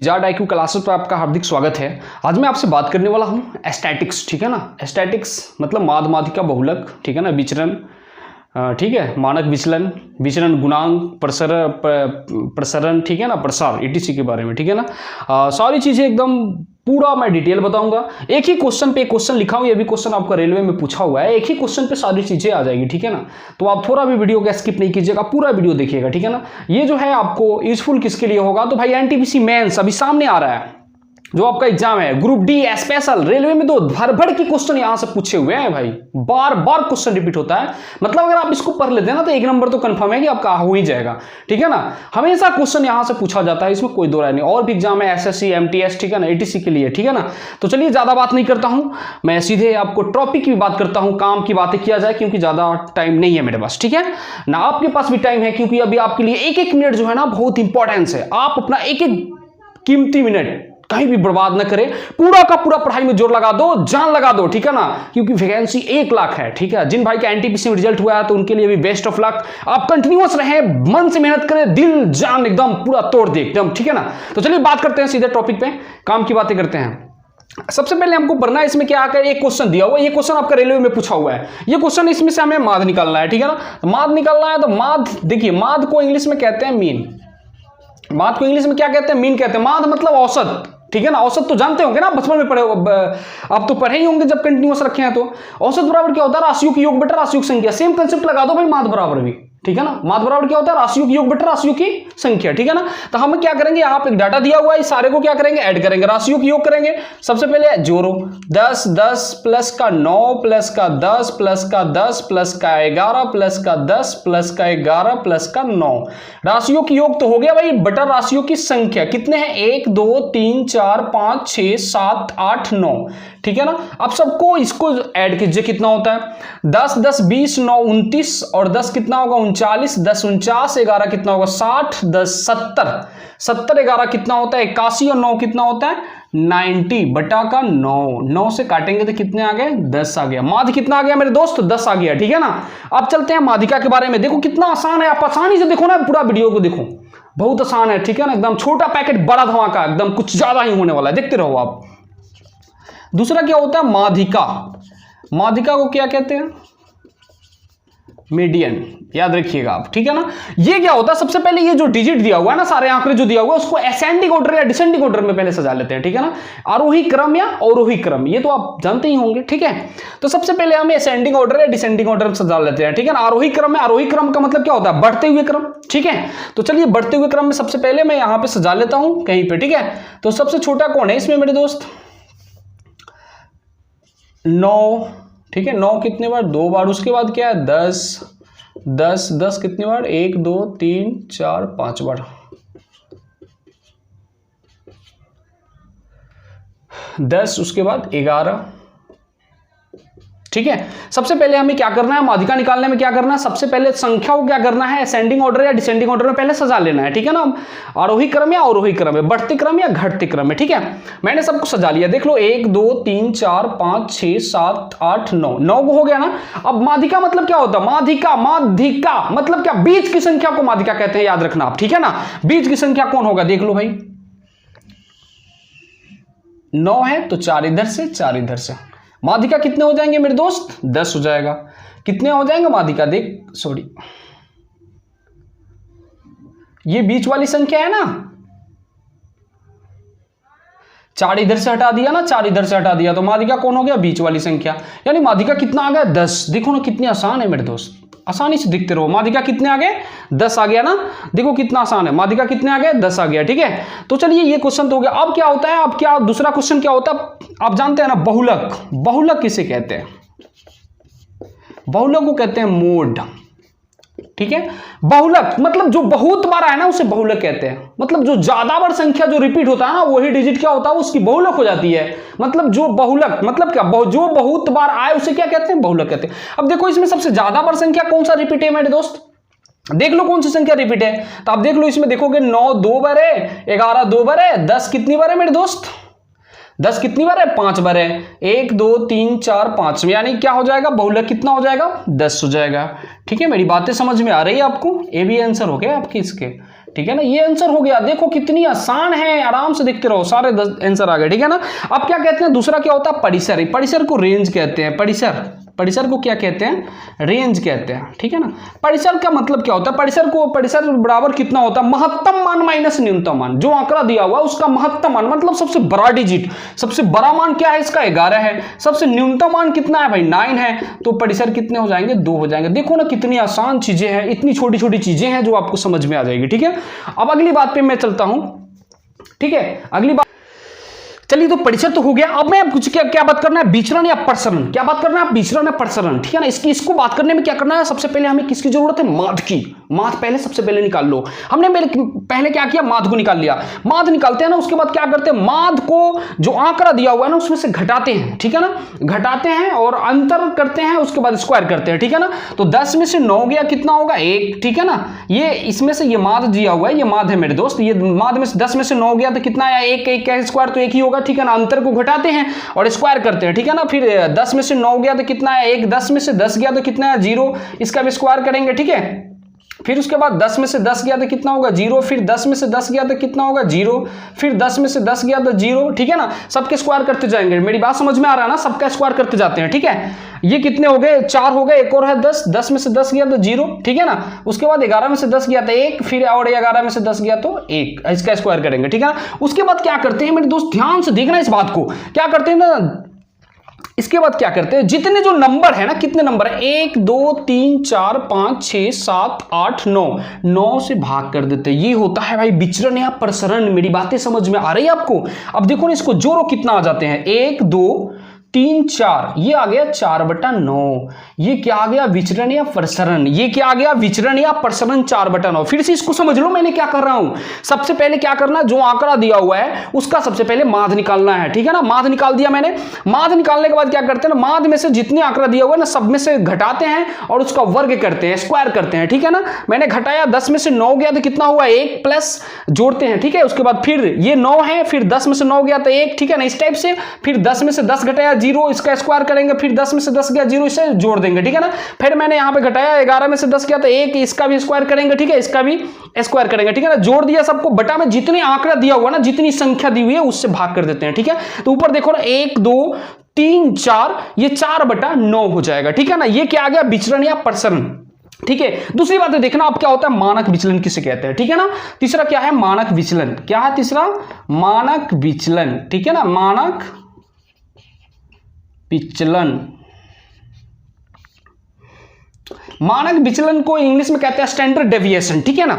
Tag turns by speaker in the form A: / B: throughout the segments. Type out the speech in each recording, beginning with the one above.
A: Jat IQ classes पर आपका हार्दिक स्वागत है। आज मैं आपसे बात करने वाला हूँ एस्थेटिक्स, ठीक है ना। एस्थेटिक्स मतलब माद मादिका बहुलक, ठीक है ना, विचरण, ठीक है, मानक विचलन, विचरण गुणांक, प्रसरण, ठीक है ना, प्रसार, ETC के बारे में, ठीक है ना। सारी चीज़ें एकदम पूरा मैं डिटेल बताऊंगा। एक ही क्वेश्चन पे एक क्वेश्चन लिखा हूँ, ये भी क्वेश्चन आपका रेलवे में पूछा हुआ है। एक ही क्वेश्चन पे सारी चीज़ें आ जाएगी, ठीक है ना। तो आप थोड़ा भी वीडियो का स्किप नहीं कीजिएगा, पूरा वीडियो देखिएगा, ठीक है ना। ये जो है आपको यूजफुल किसके लिए होगा, तो भाई NTPC मेंस अभी सामने आ रहा है, जो आपका एग्जाम है ग्रुप D स्पेशल। रेलवे में तो भर भर के क्वेश्चन यहां से पूछे हुए हैं भाई, बार बार क्वेश्चन रिपीट होता है। मतलब अगर आप इसको पढ़ लेते हैं ना तो एक नंबर तो कंफर्म है कि आपका हो ही जाएगा, ठीक है ना। हमेशा क्वेश्चन यहां से पूछा जाता है, इसमें कोई दो राय नहीं। और भी एग्जाम है SSC MTS, ठीक है ना, ETC के लिए, ठीक है ना। तो चलिए ज्यादा बात नहीं करता हूं, मैं सीधे आपको टॉपिक की बात करता हूं, काम की बातें किया जाए, क्योंकि ज्यादा टाइम नहीं है मेरे पास, ठीक है ना। आपके पास भी टाइम है, क्योंकि अभी आपके लिए एक एक मिनट जो है ना बहुत इंपॉर्टेंस है। आप अपना एक एक कीमती मिनट कहीं भी बर्बाद ना करें, पूरा का पूरा पढ़ाई में जोर लगा दो, जान लगा दो, ठीक है ना। क्योंकि वैकेंसी 1 लाख है, ठीक है। जिन भाई का NTPC में रिजल्ट हुआ है तो उनके लिए भी बेस्ट ऑफ लक। आप कंटिन्यूअस रहे, मन से मेहनत करें, दिल जान एकदम पूरा तोड़ दे एकदम, ठीक है ना। तो चलिए बात करते हैं सीधे टॉपिक पे, काम की बातें करते हैं। सबसे पहले हमको पढ़ना है इसमें क्या आकर एक क्वेश्चन दिया हुआ है। ये क्वेश्चन आपका रेलवे में पूछा हुआ है। ये क्वेश्चन इसमें से हमें माद निकालना है, ठीक है ना। माद निकालना है तो माद, देखिए माद को इंग्लिश में कहते हैं मीन। माद को इंग्लिश में क्या कहते हैं, मीन कहते हैं। माद मतलब औसत, ठीक है ना। औसत तो जानते होंगे ना, बचपन में पढ़े, आप तो पढ़े ही होंगे जब कंटिन्यूअस रखे हैं। तो औसत बराबर क्या होता है, राशियों की योग बटा राशियों की संख्या। सेम कंसेप्ट लगा दो भाई माद बराबर भी, ठीक है ना। माद बराबर क्या होता है, राशियों की योग बटा राशियों की संख्या, ठीक है ना। तो हम क्या करेंगे, यहाँ पे एक डाटा दिया हुआ है, इस सारे को क्या करेंगे, ऐड करेंगे, राशियों की योग करेंगे। सबसे पहले जोड़ो, 10 10 प्लस का 9 प्लस का 10 प्लस का 10 प्लस का 11 प्लस का 10 प्लस का 11 प्लस का 9। राशियों की योग तो हो गया भाई, बटा राशियों की संख्या कितने हैं, 1 2 3 4 5 6 7 8 9, ठीक है ना। अब सबको इसको ऐड कीजिए, कितना होता है, 10 10 20 9 29 और 10 कितना होगा 39, 10 49, 11 कितना होगा 60, 10 70, 70 11 कितना होता है 81 और 9 कितना होता है 90 बटा का 9। 9 से काटेंगे तो कितने आ गए, 10 आ गया। माद कितना आ गया मेरे दोस्त, 10 आ गया, ठीक है ना। अब चलते हैं मादिका के बारे में। देखो कितना आसान है, आप आसानी से देखो ना, पूरा वीडियो को देखो, बहुत आसान है, ठीक है ना। एकदम छोटा पैकेट बड़ा धमाका, एकदम कुछ ज्यादा ही होने वाला है, देखते रहो आप। दूसरा क्या होता है, माधिका। माधिका को क्या कहते हैं, मीडियन, याद रखिएगा आप, ठीक है ना। ये क्या होता है, सबसे पहले ये जो डिजिट दिया हुआ है ना, सारे आंकड़े जो दिया हुआ है, उसको असेंडिंग ऑर्डर या डिसेंडिंग ऑर्डर में पहले सजा लेते हैं, ठीक है ना। आरोही क्रम या अवरोही क्रम, ये तो आप जानते ही होंगे, ठीक है। तो सबसे पहले हम असेंडिंग ऑर्डर या डिसेंडिंग ऑर्डर में सजा लेते हैं, ठीक है ना। आरोही क्रम में, आरोही क्रम का मतलब क्या होता है, बढ़ते हुए क्रम, ठीक है। तो चलिए बढ़ते हुए क्रम में सबसे पहले मैं यहां पर सजा लेता हूं कहीं पे, ठीक है। तो सबसे छोटा कौन है इसमें मेरे दोस्त, 9, ठीक है। 9 कितने बार, 2 बार। उसके बाद क्या है, 10 10 10 कितनी बार, 1 2 3 4 5 बार। 10 उसके बाद 11, ठीक है। सबसे पहले हमें क्या करना है, माधिका निकालने में क्या करना है, सबसे पहले संख्या को क्या करना है, असेंडिंग ऑर्डर या डिसेंडिंग ऑर्डर में पहले सजा लेना है, ठीक है ना। आरोही क्रम या अवरोही क्रम में, बढ़ते क्रम या घटते क्रम में, ठीक है। मैंने सबको सजा लिया, देख लो, 1 2 3 4 5 6 7 8 9, 9 को हो गया ना। अब माधिका मतलब क्या होता है, माधिका, माधिका मतलब क्या, बीज की संख्या को माधिका कहते हैं, याद रखना आप, ठीक है ना। बीज की संख्या कौन होगा, देख लो भाई, 9 है तो 4 इधर से 4 इधर से। माधिका कितने हो जाएंगे मेरे दोस्त, 10 हो जाएगा। कितने हो जाएंगे माधिका, देख, सॉरी, ये बीच वाली संख्या है ना, 4 इधर से हटा दिया ना, 4 इधर से हटा दिया, तो माधिका कौन हो गया, बीच वाली संख्या। यानी माधिका कितना आ गया, 10। देखो ना कितनी आसान है मेरे दोस्त, आसानी से दिखते रहो। माधिका कितने आ गए, 10 आ गया ना। देखो कितना आसान है, माधिका कितने आ गए, 10 आ गया, ठीक है। तो चलिए ये क्वेश्चन तो हो गया। अब क्या होता है, अब क्या दूसरा क्वेश्चन क्या होता है, आप जानते हैं ना, बहुलक। बहुलक किसे कहते हैं, बहुलक को कहते हैं मोड, ठीक है। बहुलक मतलब जो बहुत बार आए ना उसे बहुलक कहते हैं। मतलब जो ज्यादा बार संख्या जो रिपीट होता है ना, वही डिजिट क्या होता है, उसकी बहुलक हो जाती है। मतलब जो बहुलक मतलब क्या, जो बहुत बार आए उसे क्या कहते हैं, बहुलक कहते हैं। अब देखो इसमें सबसे ज्यादा बार संख्या कौन सा रिपीट है मेरे दोस्त, देख लो कौन सी संख्या रिपीट है। तो आप देख लो इसमें, देखोगे 9 2 बार है, 11 2 बार है, 10 कितनी बार है मेरे दोस्त, 10 कितनी बार है, 5 बार है। 1 2 3 4 5, यानी क्या हो जाएगा, बहुलक कितना हो जाएगा, 10 हो जाएगा, ठीक है। मेरी बातें समझ में आ रही है आपको, ये भी आंसर हो गया आपके इसके, ठीक है ना। ये आंसर हो गया, देखो कितनी आसान है, आराम से देखते रहो, सारे 10 आंसर आ गए, ठीक है ना। अब क्या कहते हैं, दूसरा क्या होता है, परिसर। परिसर को रेंज कहते हैं, परिसर को क्या कहते हैं, रेंज कहते हैं, ठीक है ना। परिसर का मतलब क्या होता है, परिसर बराबर कितना होता है, महत्तम मान माइनस न्यूनतम मान। जो आंकड़ा दिया हुआ है उसका महत्तम मान मतलब सबसे बड़ा डिजिट, सबसे बड़ा मान क्या है इसका 11 है, सबसे न्यूनतम मान कितना है भाई 9 है, तो परिसर कितने हो जाएंगे, 2 हो जाएंगे। देखो ना कितनी आसान चीजें हैं, इतनी छोटी छोटी चीजें हैं जो आपको समझ में आ जाएगी, ठीक है। अब अगली बात पे मैं चलता हूं, ठीक है। अगली बात, चलिए तो परिसर तो हो गया। अब मैं कुछ क्या बात करना है, विचरण या प्रसरण। क्या बात करना है, विचरण या प्रसरण, ठीक है ना। इसको बात करने में क्या करना है, सबसे पहले हमें किसकी जरूरत है, माध्य की। माध्य पहले सबसे पहले निकाल लो। हमने पहले क्या किया, माध्य को निकाल लिया। माध्य निकालते हैं ना, उसके बाद क्या करते हैं, माध्य को जो आंकड़ा दिया हुआ है ना उसमें से घटाते हैं, ठीक है ना, घटाते हैं और अंतर करते हैं, उसके बाद स्क्वायर करते हैं, ठीक है ना। तो 10 में से 9 गया, कितना होगा 1, ठीक है ना। ये इसमें से ये माध्य दिया हुआ है, ये माध्य है मेरे दोस्त, ये माध्य में 10 में से 9 गया तो कितना आया, 1 का स्क्वायर तो 1 ही होगा, ठीक है ना। अंतर को घटाते हैं और स्क्वायर करते हैं, ठीक है ना। फिर 10 में से 9 गया तो कितना आया 1, 10 में से 10 गया तो कितना आया 0, इसका भी स्क्वायर करेंगे, ठीक है। फिर उसके बाद 10 में से 10 गया तो कितना होगा 0, फिर 10 में से 10 गया तो कितना होगा 0, फिर 10 में से 10 गया तो 0, ठीक है ना। सबके स्क्वायर करते जाएंगे, मेरी बात समझ में आ रहा है ना, सबका स्क्वायर करते जाते हैं, ठीक है। ये कितने हो गए, 4 हो गए, एक और है 10, 10 में से 10 गया तो 0, ठीक है ना। उसके बाद 11 में से 10 गया तो 1, फिर और 11 में से 10 गया तो 1, इसका स्क्वायर करेंगे, ठीक है ना। उसके बाद क्या करते हैं मेरे दोस्त, ध्यान से देखना इस बात को, क्या करते हैं ना, इसके बाद क्या करते हैं, जितने जो नंबर है ना, कितने नंबर है, 1 2 3 4 5 6 7 8 9 से भाग कर देते हैं। ये होता है भाई विचरण या प्रसरण। मेरी बातें समझ में आ रही है आपको। अब देखो ना, इसको जोड़ो, कितना आ जाते हैं, 1 2 3 4, ये आ गया 4/9। ये क्या आ गया, विचरण या प्रसरण। ये क्या आ गया, विचरण या प्रसरण 4/9। फिर से इसको समझ लो मैंने क्या कर रहा हूं। सबसे पहले क्या करना, जो आंकड़ा दिया हुआ है उसका सबसे पहले माध्य निकालना है, ठीक है ना। माध्य निकाल दिया मैंने। माध्य निकालने के बाद क्या करते हैं ना, माध्य में से जितने आंकड़ा दिया हुआ है ना सब में से घटाते हैं और उसका वर्ग करते हैं, स्क्वायर करते हैं, ठीक है ना। मैंने घटाया, 10 में से 9 गया तो कितना हुआ 1, प्लस जोड़ते हैं, ठीक है। उसके बाद फिर ये 9 है, फिर 10 में से 9 गया तो 1, ठीक है ना, इस टाइप से। फिर 10 में से 10 घटाया 0, इसका स्क्वायर करेंगे, फिर 10 में से 10 गया 0, इसे जोड़ देंगे, ठीक है ना। फिर मैंने यहां पे घटाया, 11 में से 10 गया तो 1, इसका भी स्क्वायर करेंगे, ठीक है, इसका भी स्क्वायर करेंगे, ठीक है ना। जोड़ दिया सबको, बटा में जितने आंकड़ा दिया हुआ ना, जितनी संख्या दी हुई है उससे भाग कर देते हैं, ठीक है। तो ऊपर देखो ना, 1 2 3 4, ये 4/9 हो जाएगा, ठीक है ना। ये क्या आ गया, विचरण या प्रसरण, ठीक है। दूसरी बात है देखना, अब क्या होता है, मानक विचलन किसे कहते हैं, ठीक है ना। तीसरा क्या है, मानक विचलन। क्या है तीसरा, मानक विचलन, ठीक है ना, मानक विचलन। मानक विचलन को इंग्लिश में कहते हैं स्टैंडर्ड डेविएशन, ठीक है ना।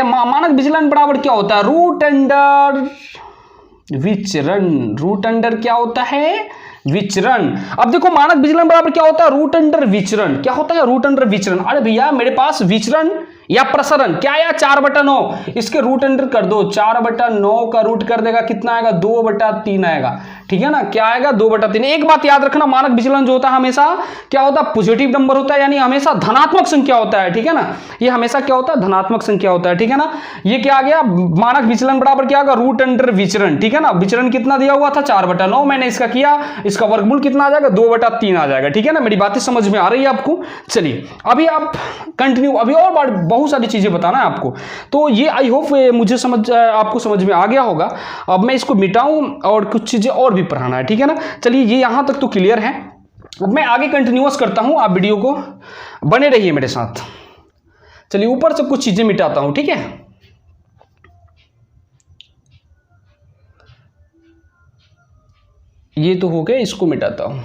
A: मानक विचलन बराबर क्या होता है, रूट अंडर विचरण। रूट अंडर क्या होता है, विचरण। अब देखो मानक विचलन बराबर क्या होता है, रूट अंडर विचरण। क्या होता है, रूट अंडर विचरण। अरे भैया मेरे पास विचरण या प्रसरण क्या आया, 4/9, इसके रूट अंडर कर दो, 4/9 का रूट कर देगा, कितना आएगा, 2/3 आएगा, ठीक है ना। क्या आएगा, 2/3। एक बात याद रखना, मानक विचलन जो होता है हमेशा क्या होता है, पॉजिटिव नंबर होता है, यानी हमेशा धनात्मक संख्या होता है, ठीक है ना। ये हमेशा क्या होता है, धनात्मक संख्या होता है, ठीक है ना। ये क्या आ गया, मानक विचलन बराबर क्या होगा, रूट अंडर विचरण, ठीक है ना। विचरण कितना दिया हुआ था, 4/9, मैंने इसका किया, इसका वर्गमूल कितना आ जाएगा, 2/3 आ जाएगा, ठीक है ना। मेरी बातें समझ में आ रही है आपको। चलिए अभी आप कंटिन्यू, अभी और बहुत सारी चीजें बताना है आपको। तो ये आई होप मुझे आपको समझ में आ गया होगा। अब मैं इसको मिटाऊं और कुछ चीजें और भी पढ़ाना है, ठीक है ना। चलिए ये यहां तक तो क्लियर है। अब मैं आगे कंटिन्यूअस करता हूं, आप वीडियो को बने रहिए मेरे साथ। चलिए ऊपर से कुछ चीजें मिटाता हूं, ठीक है। ये तो हो गया, इसको मिटाता हूं।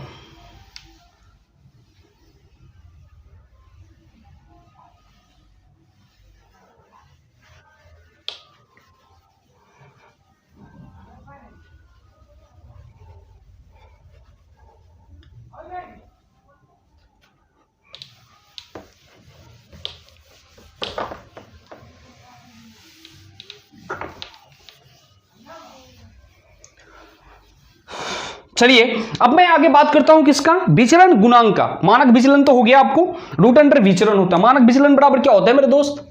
A: चलिए अब मैं आगे बात करता हूं किसका, विचलन गुणांक का। मानक विचलन तो हो गया आपको, रूट अंडर विचलन होता है। मानक विचलन बराबर क्या होता है मेरे दोस्त,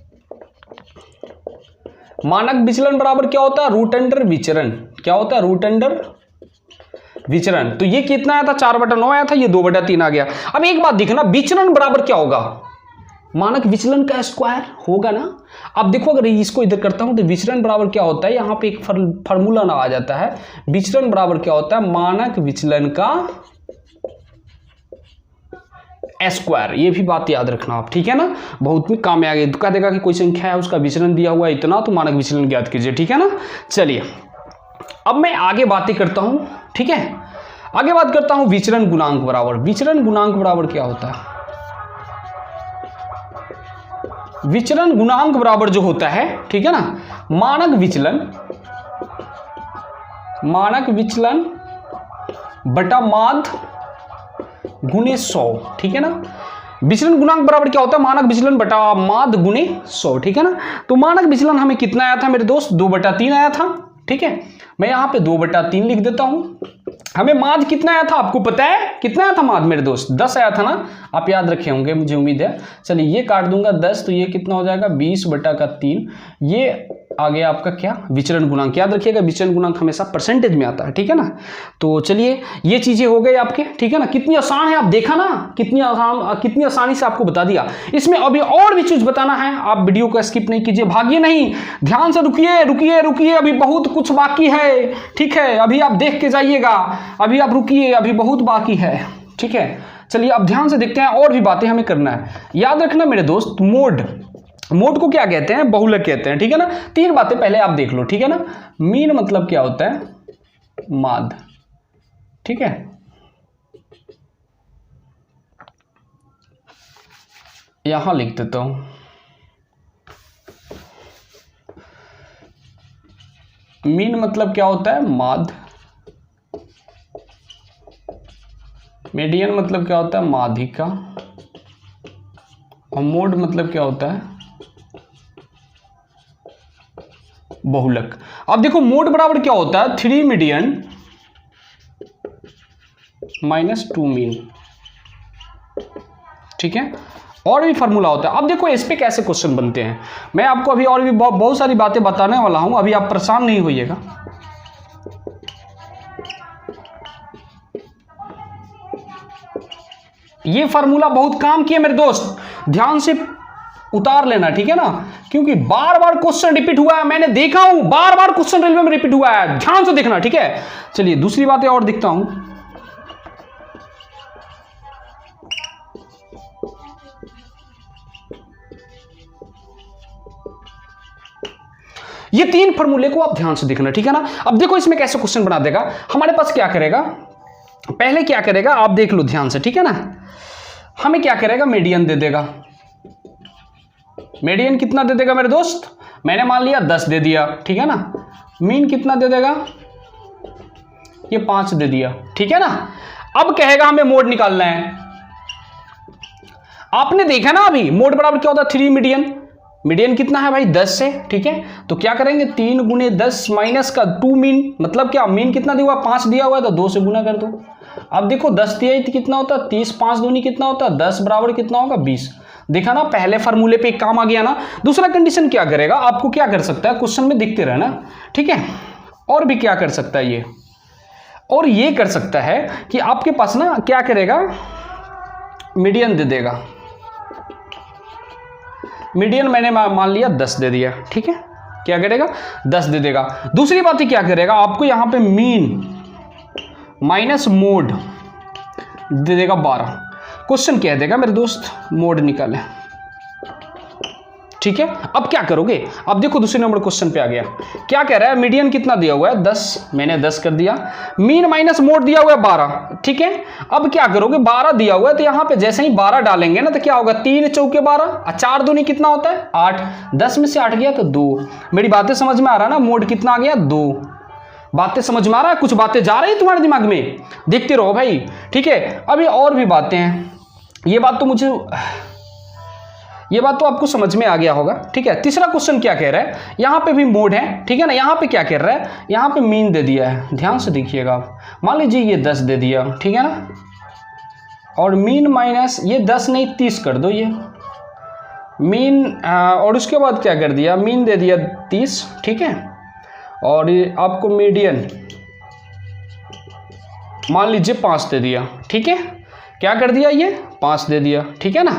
A: मानक विचलन बराबर क्या होता है, रूट अंडर विचरण। क्या होता है, रूट अंडर विचरण। तो ये कितना आया था, 4/9 आया था, ये 2/3 आ गया। अब एक बात देखना, विचरण बराबर क्या होगा, मानक विचलन का स्क्वायर होगा ना। अब देखो अगर इसको इधर करता हूं तो विचलन बराबर क्या होता है, यहाँ पे एक फार्मूला ना आ जाता है। विचलन बराबर क्या होता है, मानक विचलन का स्क्वायर। ये भी बात याद रखना आप, ठीक है ना, बहुत में काम में आ गई। तो कह देगा कि कोई संख्या है उसका विचलन दिया हुआ है इतना, तो मानक विचलन ज्ञात कीजिए, ठीक है ना। चलिए अब मैं आगे बातें करता हूं, ठीक है, आगे बात करता हूं विचलन गुणांक बराबर। विचलन गुणांक बराबर क्या होता है, विचलन गुणांक बराबर जो होता है, ठीक है ना, मानक विचलन बटा माध्य गुणे 100, ठीक है ना। विचलन गुणांक बराबर क्या होता है, मानक विचलन बटा माध्य गुणे 100, ठीक है ना। तो मानक विचलन हमें कितना आया था मेरे दोस्त, 2/3 आया था, ठीक है। मैं यहाँ पे 2/3 लिख देता हूं। हमें माध्य कितना आया था, आपको पता है कितना आया था माध्य मेरे दोस्त, 10 आया था ना, आप याद रखे होंगे मुझे उम्मीद है। चलिए ये काट दूंगा 10, तो ये कितना हो जाएगा 20/3। ये आ गया आपका क्या, विचलन गुणांक। याद रखिएगा विचलन गुणांक हमेशा परसेंटेज में आता है, ठीक है ना। तो चलिए ये चीजें हो गई आपके, ठीक है ना। कितनी आसान है, आप देखा ना कितनी आसानी से आपको बता दिया। इसमें अभी और भी चीज बताना है, आप वीडियो को स्किप नहीं कीजिए, भागिए नहीं, ध्यान से रुकिए, अभी बहुत कुछ बाकी है, ठीक है। अभी आप देख के जाइएगा, अभी आप रुकिए, अभी बहुत बाकी है, ठीक है। चलिए अब ध्यान से देखते हैं, और भी बातें हमें करना है। याद रखना मेरे दोस्त, मोड को क्या कहते हैं, बहुलक कहते हैं, ठीक है ना। 3 बातें पहले आप देख लो, ठीक है ना। मीन मतलब क्या होता है, माध्य, ठीक है। यहां लिख देता हूं, मीन मतलब क्या होता है, माध्य। मीडियन मतलब क्या होता है, माध्यिका। और मोड मतलब क्या होता है, बहुलक। अब देखो मोड बराबर क्या होता है, 3 मीडियन माइनस 2 मीन, ठीक है। और भी फार्मूला होता है। अब देखो इस पे कैसे क्वेश्चन बनते हैं, मैं आपको अभी और भी बहुत सारी बातें बताने वाला हूं, अभी आप परेशान नहीं होइएगा। ये फार्मूला बहुत काम किया मेरे दोस्त, ध्यान से उतार लेना, ठीक है ना, क्योंकि बार बार क्वेश्चन रिपीट हुआ है, मैंने देखा हूं बार बार क्वेश्चन रेलवे में रिपीट हुआ है, ध्यान से देखना, ठीक है। चलिए दूसरी बातें और दिखता हूं। ये 3 फार्मूले को आप ध्यान से देखना, ठीक है ना। अब देखो इसमें कैसे क्वेश्चन बना देगा, हमारे पास क्या करेगा, पहले क्या करेगा आप देख लो ध्यान से, ठीक है ना। हमें क्या करेगा, मीडियन दे देगा। मीडियन कितना दे देगा मेरे दोस्त, मैंने मान लिया 10 दे दिया, ठीक है ना। मीन कितना दे देगा, ये 5 दे दिया, ठीक है ना। अब कहेगा हमें मोड निकालना है। आपने देखा ना अभी मोड बराबर क्या होता है, 3 मीडियन। मीडियन कितना है भाई, 10 है, ठीक है। तो क्या करेंगे, 3 गुने 10 माइनस का 2 मीन, मतलब क्या, मीन कितना दिया हुआ, 5 दिया हुआ है, तो 2 से गुना कर दो। अब देखो 10 दिया तो कितना होता है, 30, 5 दूनी कितना होता है, 10 बराबर कितना होगा, 20। देखा ना, पहले फार्मूले पे एक काम आ गया ना। दूसरा कंडीशन क्या करेगा, आपको क्या कर सकता है, क्वेश्चन में दिखते रहना, ठीक है। और भी क्या कर सकता है ये, और ये कर सकता है कि आपके पास ना क्या करेगा, मीडियन दे देगा। मीडियन मैंने मान लिया 10 दे दिया, ठीक है। क्या करेगा, 10 दे देगा। दूसरी बात क्या करेगा, आपको यहां पे मीन माइनस मोड दे देगा 12। क्वेश्चन कह देगा मेरे दोस्त मोड निकालें, ठीक है। अब क्या करोगे, अब देखो दूसरे नंबर क्वेश्चन पे आ गया, क्या कह रहा है, मीडियन कितना दिया हुआ है, 10, मैंने 10 कर दिया। मीन माइनस मोड दिया हुआ है 12, ठीक है। अब क्या करोगे, 12 दिया हुआ है, तो यहां पे जैसे ही 12 डालेंगे ना, तो क्या होगा, 3 चौके 12, 4 दूनी कितना होता है, 8। 10 में से 8 गया तो 2। मेरी बातें समझ में आ रहा है ना, मोड कितना आ गया, 2। बातें समझ में आ रहा है, कुछ बातें जा रही है तुम्हारे दिमाग में, देखते रहो भाई, ठीक है। अभी और भी बातें हैं, ये बात तो आपको समझ में आ गया होगा, ठीक है। तीसरा क्वेश्चन क्या कह रहा है, यहां पे भी मोड है, ठीक है ना। यहां पे क्या कह रहा है, यहां पे मीन दे दिया है, ध्यान से देखिएगा आप। मान लीजिए ये 10 दे दिया, ठीक है ना, और मीन माइनस ये 10 नहीं 30 कर दो, ये मीन, और उसके बाद क्या कर दिया, मीन दे दिया 30, ठीक है। और ये आपको मीडियन मान लीजिए 5 दे दिया, ठीक है। क्या कर दिया, ये 5 दे दिया, ठीक है ना।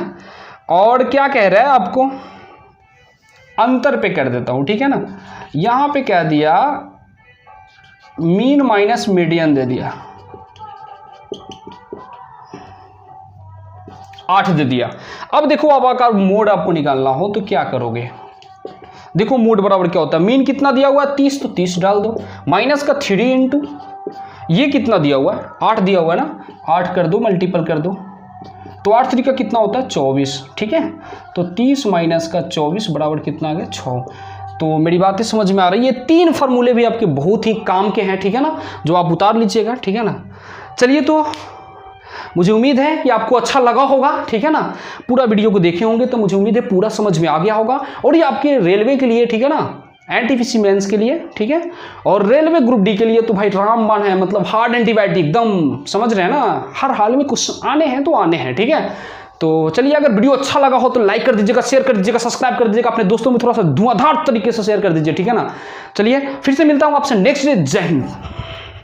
A: और क्या कह रहा है आपको, अंतर पे कर देता हूं, ठीक है ना। यहां पे क्या दिया, मीन माइनस मीडियन दे दिया, 8 दे दिया। अब देखो अब अगर मोड आपको निकालना हो तो क्या करोगे, देखो मोड बराबर क्या होता है, मीन कितना दिया हुआ है 30, तो 30 डाल दो, माइनस का 3 इंटू ये कितना दिया हुआ है 8 दिया हुआ है ना, 8 कर दो, मल्टीपल कर दो, तो 8 3 का कितना होता है 24, ठीक है। तो 30 माइनस का 24 बराबर कितना आ गया 6। तो मेरी बातें समझ में आ रही है, 3 फार्मूले भी आपके बहुत ही काम के हैं, ठीक है ना, जो आप उतार लीजिएगा, ठीक है ना। चलिए, तो मुझे उम्मीद है कि आपको अच्छा लगा होगा, ठीक है ना। पूरा वीडियो को देखे होंगे तो मुझे उम्मीद है पूरा समझ में आ गया होगा। और ये आपके रेलवे के लिए, ठीक है ना, एनटीपीसी मेंस के लिए, ठीक है, और रेलवे ग्रुप डी के लिए तो भाई रामबाण है, मतलब हार्ड एंटीबायोटिक एकदम, समझ रहे हैं ना, हर हाल में कुछ आने हैं तो आने हैं, ठीक है। तो चलिए, अगर वीडियो अच्छा लगा हो तो लाइक कर दीजिएगा, शेयर कर दीजिएगा, सब्सक्राइब कर दीजिएगा, अपने दोस्तों में थोड़ा सा धुआंधार तरीके से शेयर कर दीजिए, ठीक है ना। चलिए, फिर से मिलता हूं आपसे नेक्स्ट डे। जय हिंद।